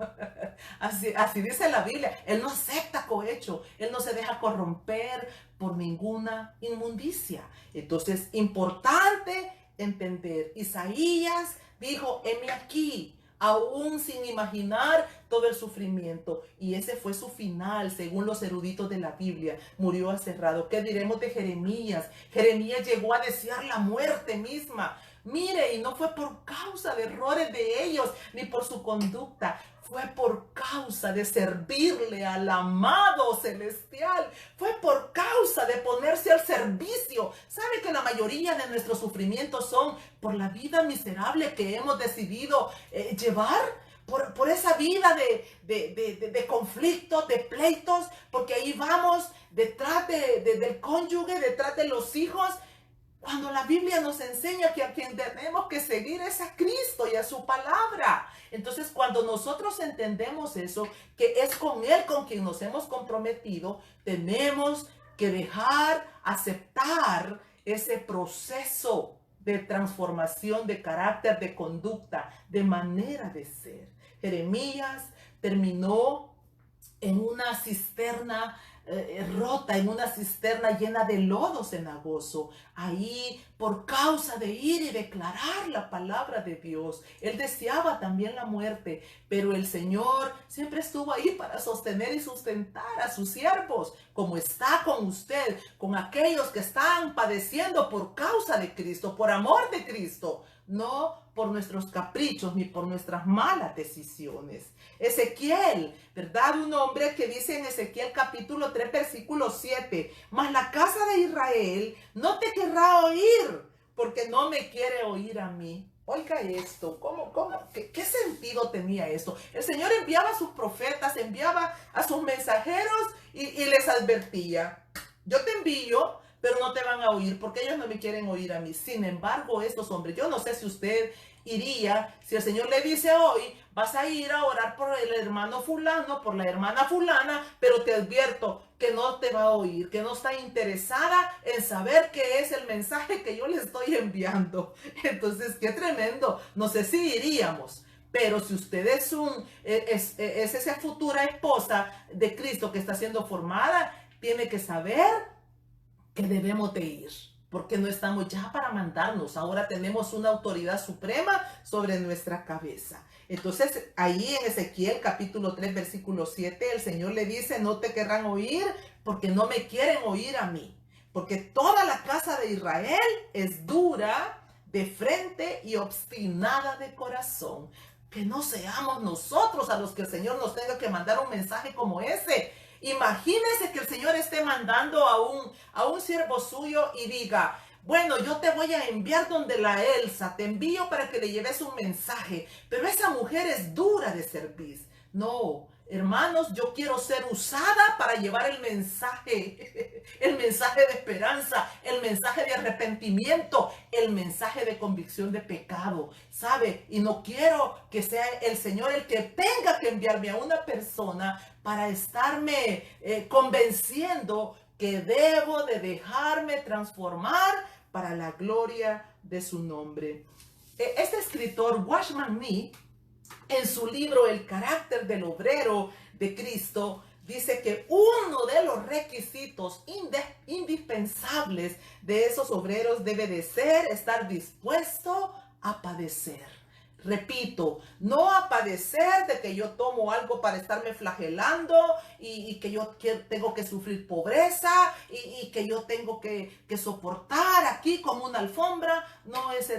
[SPEAKER 2] Así dice la Biblia. Él no acepta cohecho. Él no se deja corromper por ninguna inmundicia. Entonces, importante entender. Isaías dijo, heme aquí, aún sin imaginar todo el sufrimiento. Y ese fue su final, según los eruditos de la Biblia. Murió aserrado. ¿Qué diremos de Jeremías? Jeremías llegó a desear la muerte misma. Mire, y no fue por causa de errores de ellos, ni por su conducta. Fue por causa de servirle al amado celestial. Fue por causa de ponerse al servicio. ¿Sabe que la mayoría de nuestros sufrimientos son por la vida miserable que hemos decidido llevar? Por esa vida de conflictos, de pleitos, porque ahí vamos detrás del cónyuge, detrás de los hijos. Cuando la Biblia nos enseña que a quien tenemos que seguir es a Cristo y a su palabra. Entonces, cuando nosotros entendemos eso, que es con Él con quien nos hemos comprometido, tenemos que aceptar ese proceso de transformación de carácter, de conducta, de manera de ser. Jeremías terminó en una cisterna rota, en una cisterna llena de lodo cenagoso, ahí por causa de ir y declarar la palabra de Dios. Él deseaba también la muerte, pero el Señor siempre estuvo ahí para sostener y sustentar a sus siervos, como está con usted, con aquellos que están padeciendo por causa de Cristo, por amor de Cristo, no por nuestros caprichos ni por nuestras malas decisiones. Ezequiel, ¿verdad? Un hombre que dice en Ezequiel capítulo 3, versículo 7, mas la casa de Israel no te querrá oír, porque no me quiere oír a mí. Oiga esto, ¿cómo? ¿Qué sentido tenía esto? El Señor enviaba a sus profetas, enviaba a sus mensajeros y les advertía, yo te envío, pero no te van a oír porque ellos no me quieren oír a mí. Sin embargo, estos hombres, yo no sé si usted iría, si el Señor le dice hoy, vas a ir a orar por el hermano fulano, por la hermana fulana, pero te advierto que no te va a oír, que no está interesada en saber qué es el mensaje que yo le estoy enviando. Entonces, qué tremendo. No sé si iríamos. Pero si usted es esa futura esposa de Cristo que está siendo formada, tiene que saber que debemos de ir, porque no estamos ya para mandarnos. Ahora tenemos una autoridad suprema sobre nuestra cabeza. Entonces, ahí en Ezequiel capítulo 3, versículo 7, el Señor le dice, no te querrán oír porque no me quieren oír a mí. Porque toda la casa de Israel es dura de frente y obstinada de corazón. Que no seamos nosotros a los que el Señor nos tenga que mandar un mensaje como ese. Imagínese que el Señor esté mandando a un siervo suyo y diga, bueno, yo te voy a enviar donde la Elsa, te envío para que le lleves un mensaje, pero esa mujer es dura de servir. No, hermanos, yo quiero ser usada para llevar el mensaje de esperanza, el mensaje de arrepentimiento, el mensaje de convicción de pecado, ¿sabe? Y no quiero que sea el Señor el que tenga que enviarme a una persona para estarme convenciendo que debo de dejarme transformar para la gloria de su nombre. Este escritor, Watchman Nee, en su libro El carácter del obrero de Cristo, dice que uno de los requisitos indispensables de esos obreros debe de ser estar dispuesto a padecer. Repito, no a padecer de que yo tomo algo para estarme flagelando y que yo tengo que sufrir pobreza y que yo tengo que soportar aquí como una alfombra. No es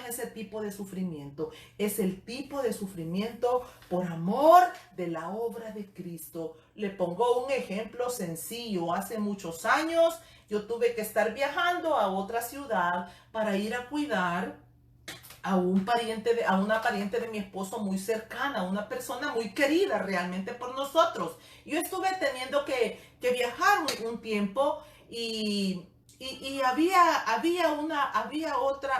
[SPEAKER 2] ese tipo de sufrimiento. Es el tipo de sufrimiento por amor de la obra de Cristo. Le pongo un ejemplo sencillo. Hace muchos años yo tuve que estar viajando a otra ciudad para ir a cuidar a una pariente de mi esposo muy cercana, una persona muy querida realmente por nosotros. Yo estuve teniendo que viajar un tiempo y había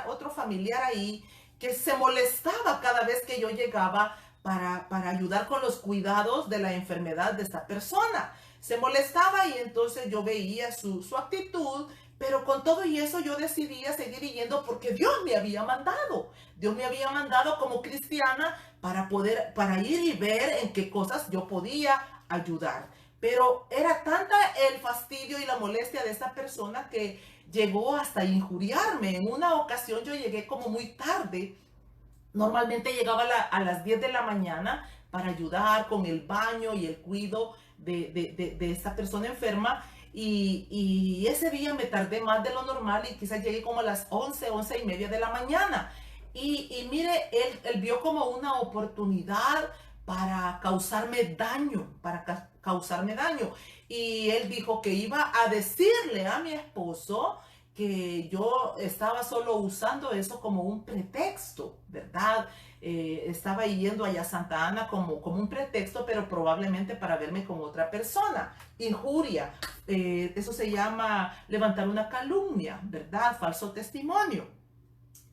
[SPEAKER 2] otro familiar ahí que se molestaba cada vez que yo llegaba para ayudar con los cuidados de la enfermedad de esta persona. Se molestaba y entonces yo veía su actitud, pero con todo y eso yo decidí seguir yendo porque Dios me había mandado. Dios me había mandado como cristiana para ir y ver en qué cosas yo podía ayudar. Pero era tanta el fastidio y la molestia de esta persona que llegó hasta injuriarme. En una ocasión yo llegué como muy tarde. Normalmente llegaba a las 10 de la mañana para ayudar con el baño y el cuidado de esta persona enferma. Y ese día me tardé más de lo normal y quizás llegué como a las 11 y media de la mañana. Y mire, él vio como una oportunidad para causarme daño, causarme daño. Y él dijo que iba a decirle a mi esposo que yo estaba solo usando eso como un pretexto, ¿verdad? Estaba yendo allá a Santa Ana como un pretexto, pero probablemente para verme con otra persona. Injuria, eso se llama levantar una calumnia, ¿verdad? Falso testimonio.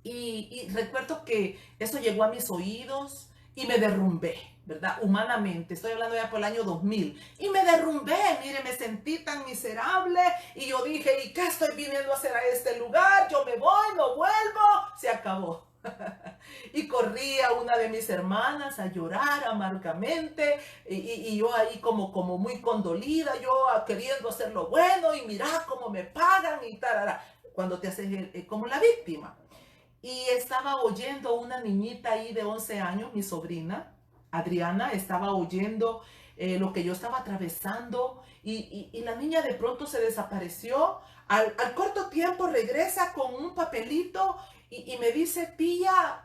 [SPEAKER 2] Y recuerdo que eso llegó a mis oídos y me derrumbé, ¿verdad? Humanamente, estoy hablando ya por el año 2000. Y me derrumbé, mire, me sentí tan miserable y yo dije, ¿y qué estoy viniendo a hacer a este lugar? Yo me voy, no vuelvo, se acabó. Y corrí a una de mis hermanas a llorar amargamente y yo ahí como muy condolida, yo queriendo hacer lo bueno y mira cómo me pagan y tal, cuando te haces como la víctima. Y estaba oyendo una niñita ahí de 11 años, mi sobrina, Adriana, estaba oyendo lo que yo estaba atravesando y la niña de pronto se desapareció. Al corto tiempo regresa con un papelito y me dice, tía,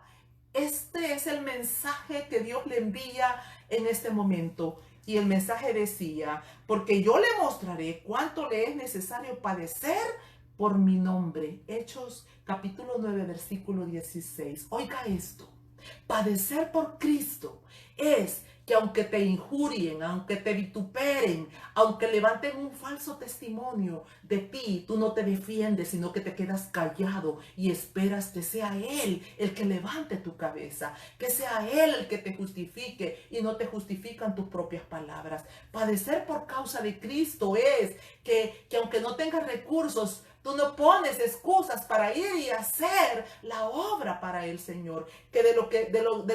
[SPEAKER 2] este es el mensaje que Dios le envía en este momento. Y el mensaje decía, porque yo le mostraré cuánto le es necesario padecer por mi nombre. Hechos capítulo 9, versículo 16. Oiga esto, padecer por Cristo es que aunque te injurien, aunque te vituperen, aunque levanten un falso testimonio de ti, tú no te defiendes, sino que te quedas callado y esperas que sea Él el que levante tu cabeza, que sea Él el que te justifique y no te justifican tus propias palabras. Padecer por causa de Cristo es que aunque no tengas recursos, tú no pones excusas para ir y hacer la obra para el Señor. Que de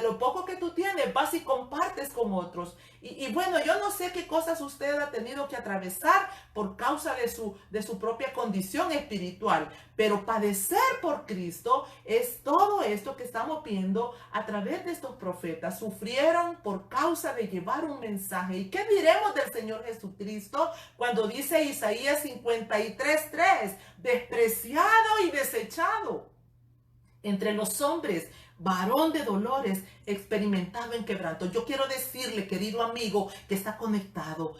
[SPEAKER 2] lo poco que tú tienes, vas y compartes con otros. Y bueno, yo no sé qué cosas usted ha tenido que atravesar por causa de su propia condición espiritual. Pero padecer por Cristo es todo esto que estamos viendo a través de estos profetas. Sufrieron por causa de llevar un mensaje. ¿Y qué diremos del Señor Jesucristo cuando dice Isaías 53:3? Despreciado y desechado entre los hombres, varón de dolores, experimentado en quebranto. Yo quiero decirle, querido amigo que está conectado,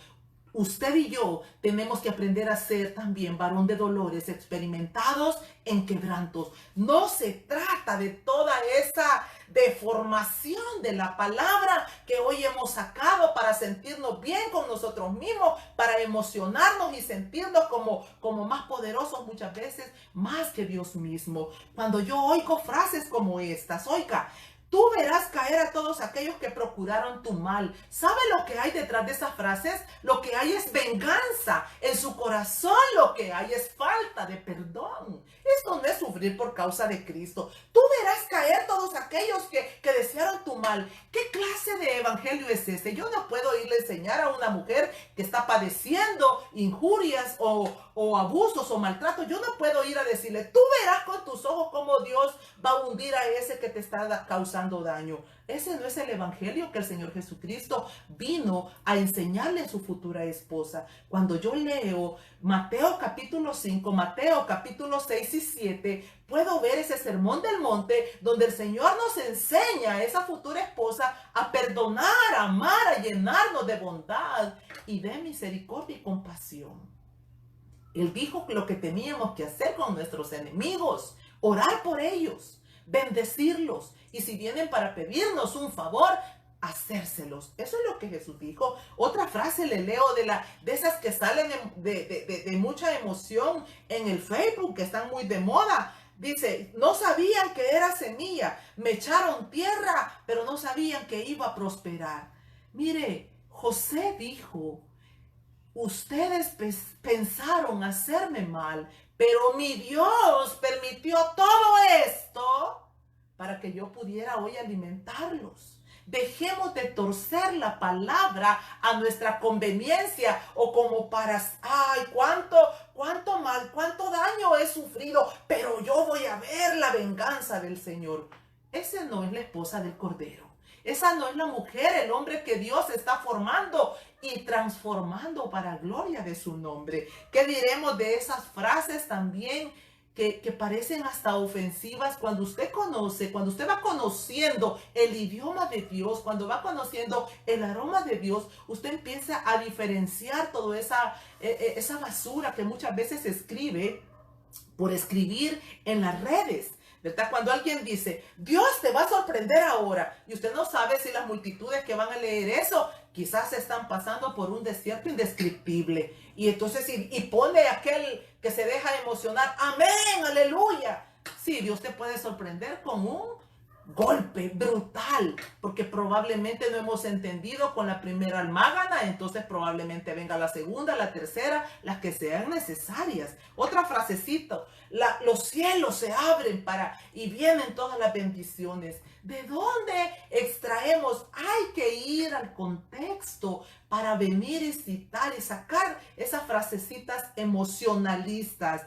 [SPEAKER 2] usted y yo tenemos que aprender a ser también varón de dolores, experimentados en quebrantos. No se trata de toda esa deformación de la palabra que hoy hemos sacado para sentirnos bien con nosotros mismos, para emocionarnos y sentirnos como más poderosos muchas veces, más que Dios mismo. Cuando yo oigo frases como estas, oiga, tú verás caer a todos aquellos que procuraron tu mal. ¿Sabe lo que hay detrás de esas frases? Lo que hay es venganza. En su corazón lo que hay es falta de perdón. Esto no es sufrir por causa de Cristo. Tú verás caer todos aquellos que desearon tu mal. ¿Qué clase de evangelio es ese? Yo no puedo irle a enseñar a una mujer que está padeciendo injurias o abusos o maltrato. Yo no puedo ir a decirle, tú verás con tus ojos cómo Dios va a hundir a ese que te está causando daño. Ese no es el evangelio que el Señor Jesucristo vino a enseñarle a su futura esposa. Cuando yo leo Mateo capítulo 5, Mateo capítulo 6 y 7, puedo ver ese sermón del monte donde el Señor nos enseña a esa futura esposa a perdonar, a amar, a llenarnos de bondad y de misericordia y compasión. Él dijo que lo que teníamos que hacer con nuestros enemigos, orar por ellos, bendecirlos. Y si vienen para pedirnos un favor, hacérselos. Eso es lo que Jesús dijo. Otra frase le leo de esas que salen de mucha emoción en el Facebook, que están muy de moda. Dice, no sabían que era semilla, me echaron tierra, pero no sabían que iba a prosperar. Mire, José dijo, ustedes pensaron hacerme mal, pero mi Dios permitió todo esto para que yo pudiera hoy alimentarlos. Dejemos de torcer la palabra a nuestra conveniencia o como para, ay, cuánto mal, cuánto daño he sufrido, pero yo voy a ver la venganza del Señor. Esa no es la esposa del Cordero. Esa no es la mujer, el hombre que Dios está formando y transformando para gloria de su nombre. ¿Qué diremos de esas frases también que parecen hasta ofensivas cuando usted conoce, cuando usted va conociendo el idioma de Dios, cuando va conociendo el aroma de Dios, usted empieza a diferenciar toda esa basura que muchas veces se escribe por escribir en las redes, ¿verdad? Cuando alguien dice, Dios te va a sorprender ahora, y usted no sabe si las multitudes que van a leer eso quizás están pasando por un desierto indescriptible. Y entonces, y pone aquel que se deja emocionar, amén, aleluya. Sí, Dios te puede sorprender con un golpe brutal, porque probablemente no hemos entendido con la primera almágana, entonces probablemente venga la segunda, la tercera, las que sean necesarias. Otra frasecita, los cielos se abren y vienen todas las bendiciones. ¿De dónde extraemos? Hay que ir al contexto para venir y citar y sacar esas frasecitas emocionalistas,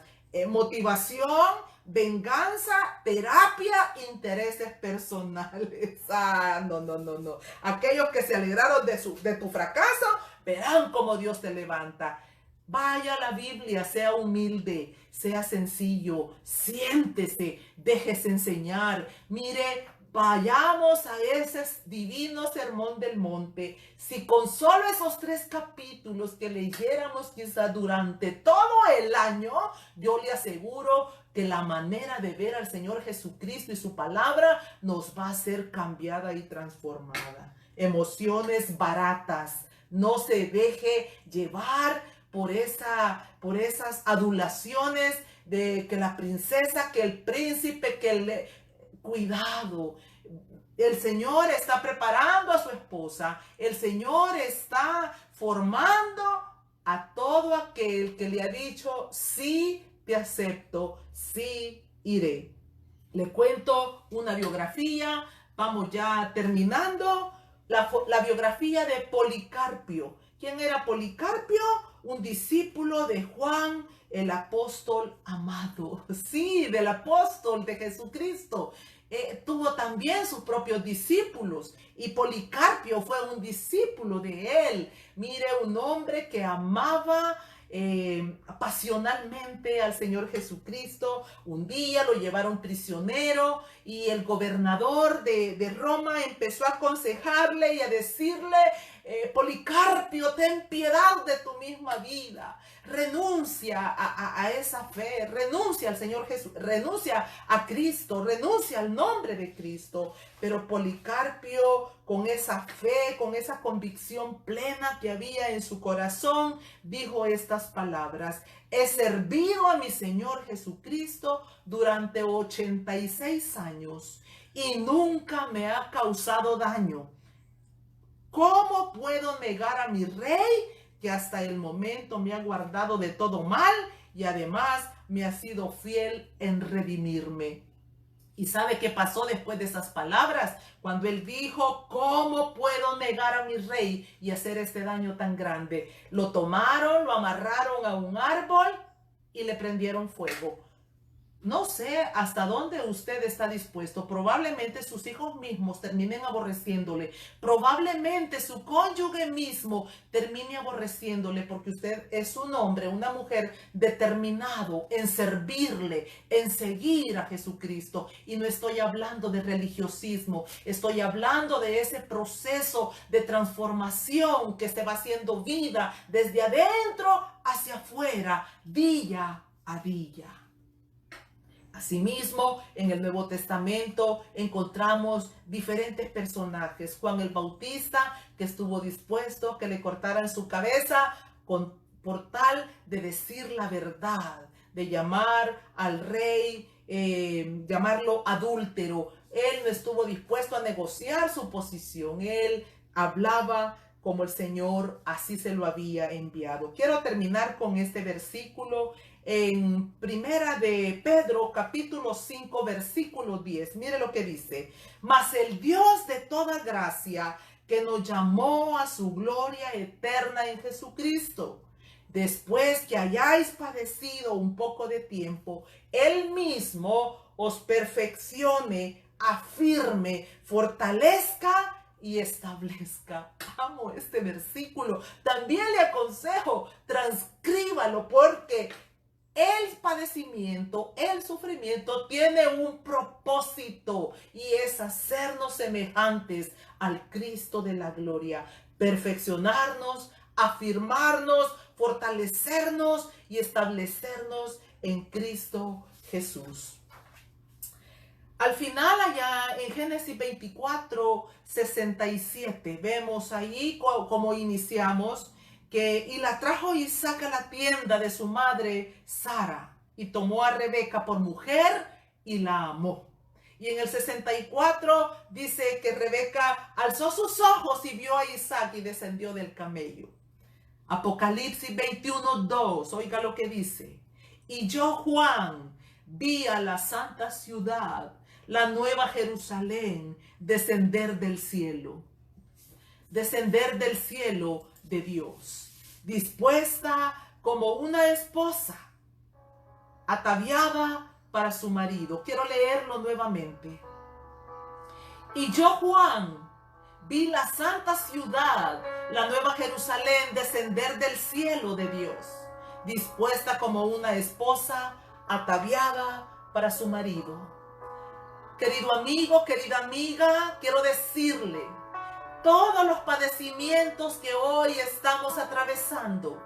[SPEAKER 2] motivación, venganza, terapia, intereses personales. No. Aquellos que se alegraron de tu fracaso, verán cómo Dios te levanta. Vaya a la Biblia, sea humilde, sea sencillo, siéntese, déjese enseñar. Mire, vayamos a ese divino sermón del monte. Si con solo esos 3 capítulos que leyéramos quizá durante todo el año, yo le aseguro que la manera de ver al Señor Jesucristo y su palabra nos va a ser cambiada y transformada. Emociones baratas. No se deje llevar por esas adulaciones de que la princesa, que el príncipe, cuidado. El Señor está preparando a su esposa. El Señor está formando a todo aquel que le ha dicho, sí te acepto, sí iré. Le cuento una biografía. Vamos ya terminando. La biografía de Policarpio. ¿Quién era Policarpio? Un discípulo de Juan, el apóstol amado. Sí, del apóstol de Jesucristo. Tuvo también sus propios discípulos y Policarpio fue un discípulo de él. Mire, un hombre que amaba pasionalmente al Señor Jesucristo. Un día lo llevaron prisionero y el gobernador de Roma empezó a aconsejarle y a decirle, Policarpio, ten piedad de tu misma vida, renuncia a esa fe, renuncia al Señor Jesús, renuncia a Cristo, renuncia al nombre de Cristo. Pero Policarpio, con esa fe, con esa convicción plena que había en su corazón, dijo estas palabras: he servido a mi Señor Jesucristo durante 86 años y nunca me ha causado daño. ¿Cómo puedo negar a mi rey que hasta el momento me ha guardado de todo mal y además me ha sido fiel en redimirme? ¿Y sabe qué pasó después de esas palabras? Cuando él dijo, ¿cómo puedo negar a mi rey y hacer este daño tan grande? Lo tomaron, lo amarraron a un árbol y le prendieron fuego. No sé hasta dónde usted está dispuesto. Probablemente sus hijos mismos terminen aborreciéndole. Probablemente su cónyuge mismo termine aborreciéndole porque usted es un hombre, una mujer determinado en servirle, en seguir a Jesucristo. Y no estoy hablando de religiosismo. Estoy hablando de ese proceso de transformación que se va haciendo vida desde adentro hacia afuera, día a día. Asimismo, en el Nuevo Testamento encontramos diferentes personajes. Juan el Bautista, que estuvo dispuesto a que le cortaran su cabeza por tal de decir la verdad, de llamar al rey, llamarlo adúltero. Él no estuvo dispuesto a negociar su posición. Él hablaba como el Señor así se lo había enviado. Quiero terminar con este versículo en Primera de Pedro, capítulo 5, versículo 10. Mire lo que dice. Mas el Dios de toda gracia, que nos llamó a su gloria eterna en Jesucristo, después que hayáis padecido un poco de tiempo, Él mismo os perfeccione, afirme, fortalezca y establezca. Amo este versículo. También le aconsejo, transcríbalo, porque el padecimiento, el sufrimiento tiene un propósito, y es hacernos semejantes al Cristo de la gloria, perfeccionarnos, afirmarnos, fortalecernos y establecernos en Cristo Jesús. Al final, allá en Génesis 24, 67, vemos ahí cómo iniciamos, y la trajo Isaac a la tienda de su madre Sara, y tomó a Rebeca por mujer y la amó. Y en el 64 dice que Rebeca alzó sus ojos y vio a Isaac y descendió del camello. Apocalipsis 21, 2, oiga lo que dice. Y yo, Juan, vi a la santa ciudad, la nueva Jerusalén, descender del cielo de Dios, dispuesta como una esposa, ataviada para su marido. Quiero leerlo nuevamente. Y yo, Juan, vi la santa ciudad, la nueva Jerusalén, descender del cielo de Dios, dispuesta como una esposa, ataviada para su marido. Querido amigo, querida amiga, quiero decirle, todos los padecimientos que hoy estamos atravesando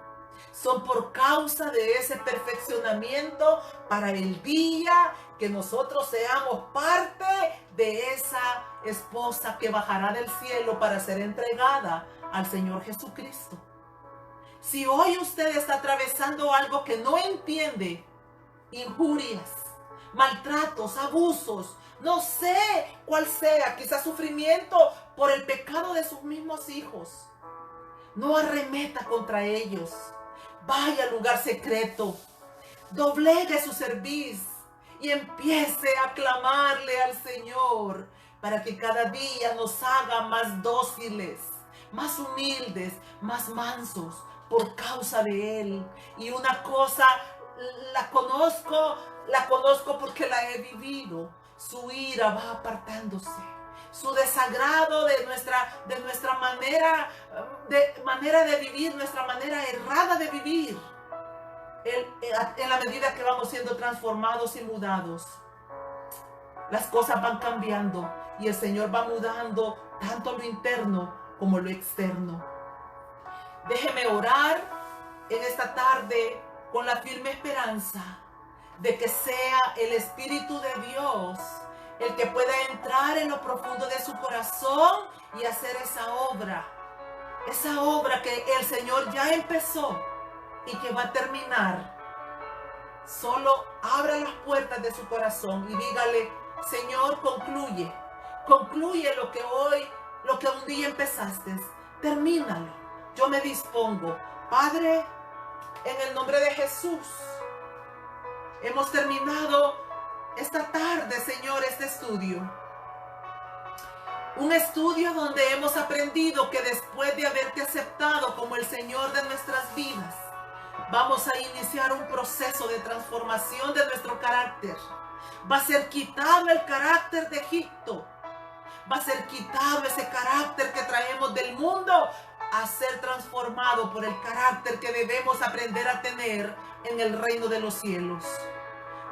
[SPEAKER 2] son por causa de ese perfeccionamiento para el día que nosotros seamos parte de esa esposa que bajará del cielo para ser entregada al Señor Jesucristo. Si hoy usted está atravesando algo que no entiende, injurias, maltratos, abusos, no sé cuál sea, quizás sufrimiento por el pecado de sus mismos hijos, no arremeta contra ellos. Vaya al lugar secreto, doblegue su cerviz y empiece a clamarle al Señor para que cada día nos haga más dóciles, más humildes, más mansos por causa de Él. Y una cosa la conozco porque la he vivido. Su ira va apartándose. Su desagrado de nuestra manera de vivir, nuestra manera errada de vivir, en la medida que vamos siendo transformados y mudados, las cosas van cambiando y el Señor va mudando tanto lo interno como lo externo. Déjeme orar en esta tarde con la firme esperanza de que sea el Espíritu de Dios el que pueda entrar en lo profundo de su corazón y hacer esa obra que el Señor ya empezó y que va a terminar. Solo abra las puertas de su corazón y dígale: Señor, concluye lo que un día empezaste, termínalo. Yo me dispongo. Padre, en el nombre de Jesús, hemos terminado esta tarde, Señor, este estudio. Un estudio donde hemos aprendido que después de haberte aceptado como el Señor de nuestras vidas, vamos a iniciar un proceso de transformación de nuestro carácter. Va a ser quitado el carácter de Egipto. Va a ser quitado ese carácter que traemos del mundo a ser transformado por el carácter que debemos aprender a tener en el reino de los cielos.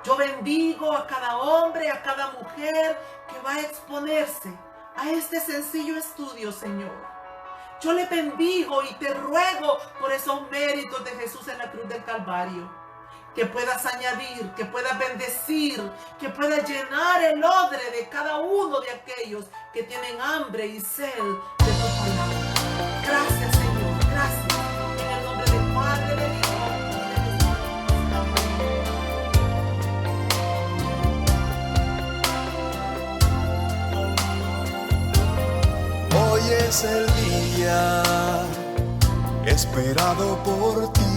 [SPEAKER 2] Yo bendigo a cada hombre, a cada mujer que va a exponerse a este sencillo estudio, Señor. Yo le bendigo y te ruego por esos méritos de Jesús en la cruz del Calvario, que puedas añadir, que puedas bendecir, que puedas llenar el odre de cada uno de aquellos que tienen hambre y sed de tu palabra. Gracias, Señor, gracias. En el nombre del Padre, del Hijo y del Espíritu Santo.
[SPEAKER 1] Hoy es el día esperado por ti.